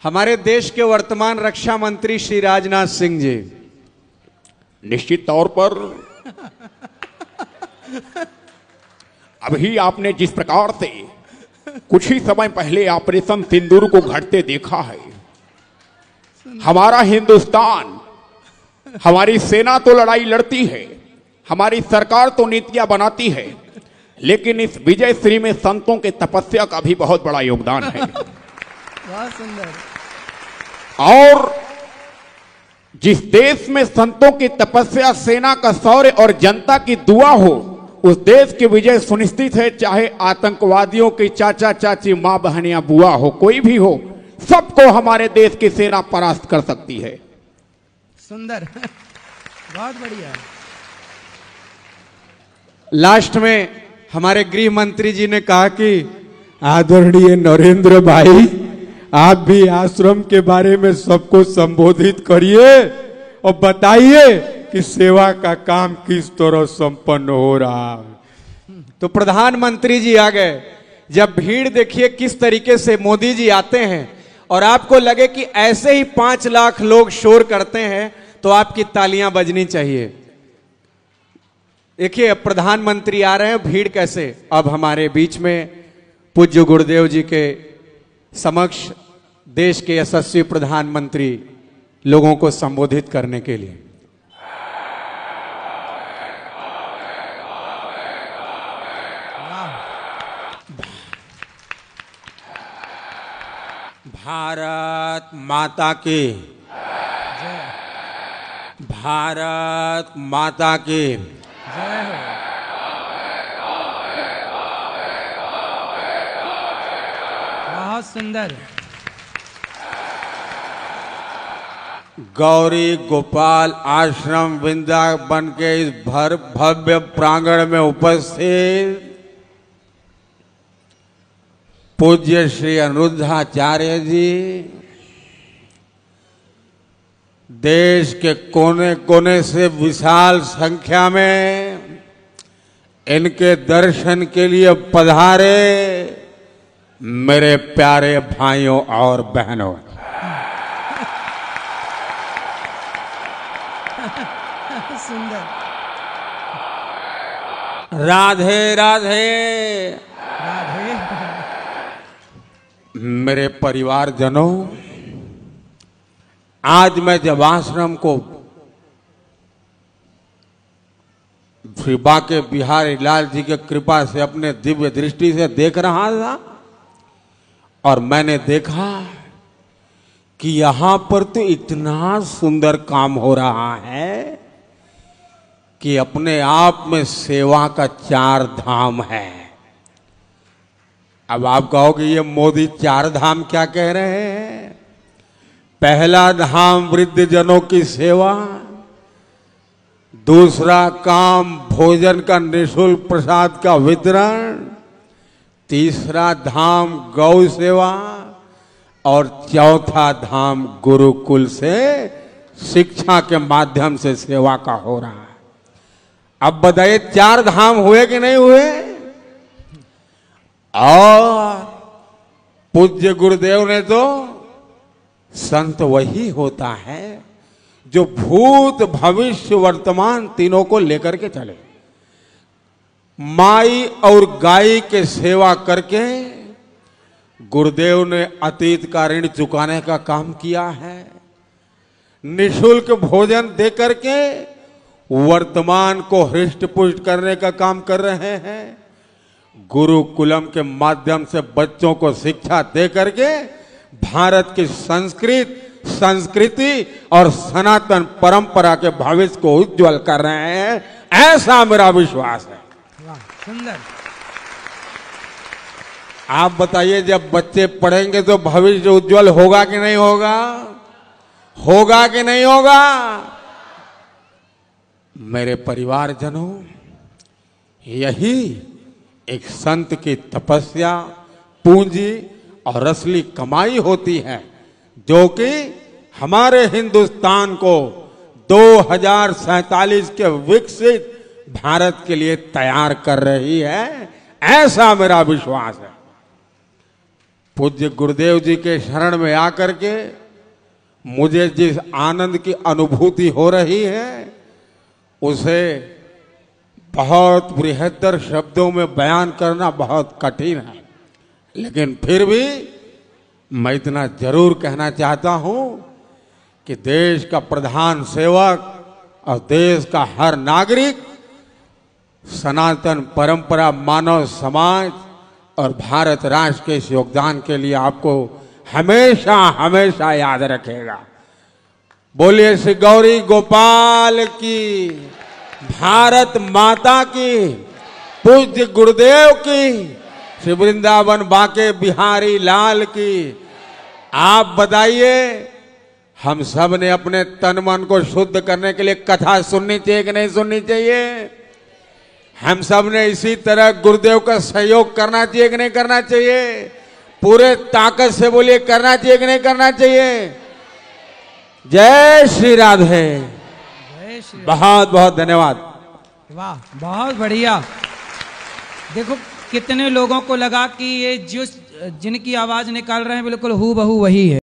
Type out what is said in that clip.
हमारे देश के वर्तमान रक्षा मंत्री श्री राजनाथ सिंह जी। निश्चित तौर पर अभी आपने जिस प्रकार से कुछ ही समय पहले ऑपरेशन सिंदूर को घटते देखा है, हमारा हिंदुस्तान, हमारी सेना तो लड़ाई लड़ती है, हमारी सरकार तो नीतियां बनाती है, लेकिन इस विजय श्री में संतों के तपस्या का भी बहुत बड़ा योगदान है। बहुत सुंदर। और जिस देश में संतों की तपस्या, सेना का शौर्य और जनता की दुआ हो, उस देश की विजय सुनिश्चित है। चाहे आतंकवादियों की चाचा चाची, मां बहन या बुआ हो, कोई भी हो, सबको हमारे देश की सेना परास्त कर सकती है। सुंदर, बहुत बढ़िया। लास्ट में हमारे गृह मंत्री जी ने कहा कि आदरणीय नरेंद्र भाई, आप भी आश्रम के बारे में सबको संबोधित करिए और बताइए कि सेवा का काम किस तरह संपन्न हो रहा है। तो प्रधानमंत्री जी आ गए। जब भीड़ देखिए किस तरीके से मोदी जी आते हैं और आपको लगे कि ऐसे ही 5 लाख लोग शोर करते हैं, तो आपकी तालियां बजनी चाहिए। देखिए अब प्रधानमंत्री आ रहे हैं, भीड़ कैसे। अब हमारे बीच में पूज्य गुरुदेव जी के समक्ष देश के यशस्वी प्रधानमंत्री लोगों को संबोधित करने के लिए। भारत माता की, भारत माता की जय हो। बहुत सुंदर। गौरी गोपाल आश्रम वृंदावन के इस भव्य प्रांगण में उपस्थित पूज्य श्री अनिरुद्धाचार्य जी, देश के कोने कोने से विशाल संख्या में इनके दर्शन के लिए पधारे मेरे प्यारे भाइयों और बहनों, सुंदर। राधे राधे। राधे। मेरे परिवारजनों, आज मैं जब आश्रम को श्री बांके बिहारी लाल जी की कृपा से अपने दिव्य दृष्टि से देख रहा था, और मैंने देखा कि यहां पर तो इतना सुंदर काम हो रहा है कि अपने आप में सेवा का 4 धाम है। अब आप कहोगे ये मोदी 4 धाम क्या कह रहे हैं। पहला धाम वृद्ध जनों की सेवा, दूसरा काम भोजन का निःशुल्क प्रसाद का वितरण, तीसरा धाम गौ सेवा, और चौथा धाम गुरुकुल से शिक्षा के माध्यम से सेवा का हो रहा है। अब बताइए 4 धाम हुए कि नहीं हुए। और पूज्य गुरुदेव ने तो, संत वही होता है जो भूत भविष्य वर्तमान तीनों को लेकर के चले। माई और गाय के सेवा करके गुरुदेव ने अतीत का ऋण चुकाने का काम किया है। निःशुल्क भोजन देकर के वर्तमान को हृष्ट पुष्ट करने का काम कर रहे हैं। गुरुकुलम के माध्यम से बच्चों को शिक्षा दे करके भारत की संस्कृति और सनातन परंपरा के भविष्य को उज्जवल कर रहे हैं, ऐसा मेरा विश्वास है। वाह, सुंदर। आप बताइए, जब बच्चे पढ़ेंगे तो भविष्य उज्जवल होगा कि नहीं होगा। होगा कि नहीं होगा। मेरे परिवारजनों, यही एक संत की तपस्या, पूंजी और असली कमाई होती है, जो कि हमारे हिंदुस्तान को 2047 के विकसित भारत के लिए तैयार कर रही है, ऐसा मेरा विश्वास है। पूज्य गुरुदेव जी के शरण में आकर के मुझे जिस आनंद की अनुभूति हो रही है उसे बहुत बृहत्तर शब्दों में बयान करना बहुत कठिन है, लेकिन फिर भी मैं इतना जरूर कहना चाहता हूं कि देश का प्रधान सेवक और देश का हर नागरिक सनातन परंपरा, मानव समाज और भारत राष्ट्र के इस योगदान के लिए आपको हमेशा हमेशा याद रखेगा। बोलिए श्री गौरी गोपाल की, भारत माता की, पूज्य गुरुदेव की, श्री वृंदावन बांके बिहारी लाल की। आप बताइए, हम सब ने अपने तन मन को शुद्ध करने के लिए कथा सुननी चाहिए कि नहीं सुननी चाहिए? हम सब ने इसी तरह गुरुदेव का सहयोग करना चाहिए कि नहीं करना चाहिए? पूरे ताकत से बोलिए, करना चाहिए कि नहीं करना चाहिए? जय श्री राधे। जय श्री बहुत बहुत धन्यवाद। वाह, बहुत बढ़िया। देखो कितने लोगों को लगा कि ये जो जिनकी आवाज निकाल रहे हैं बिल्कुल हूबहू वही है।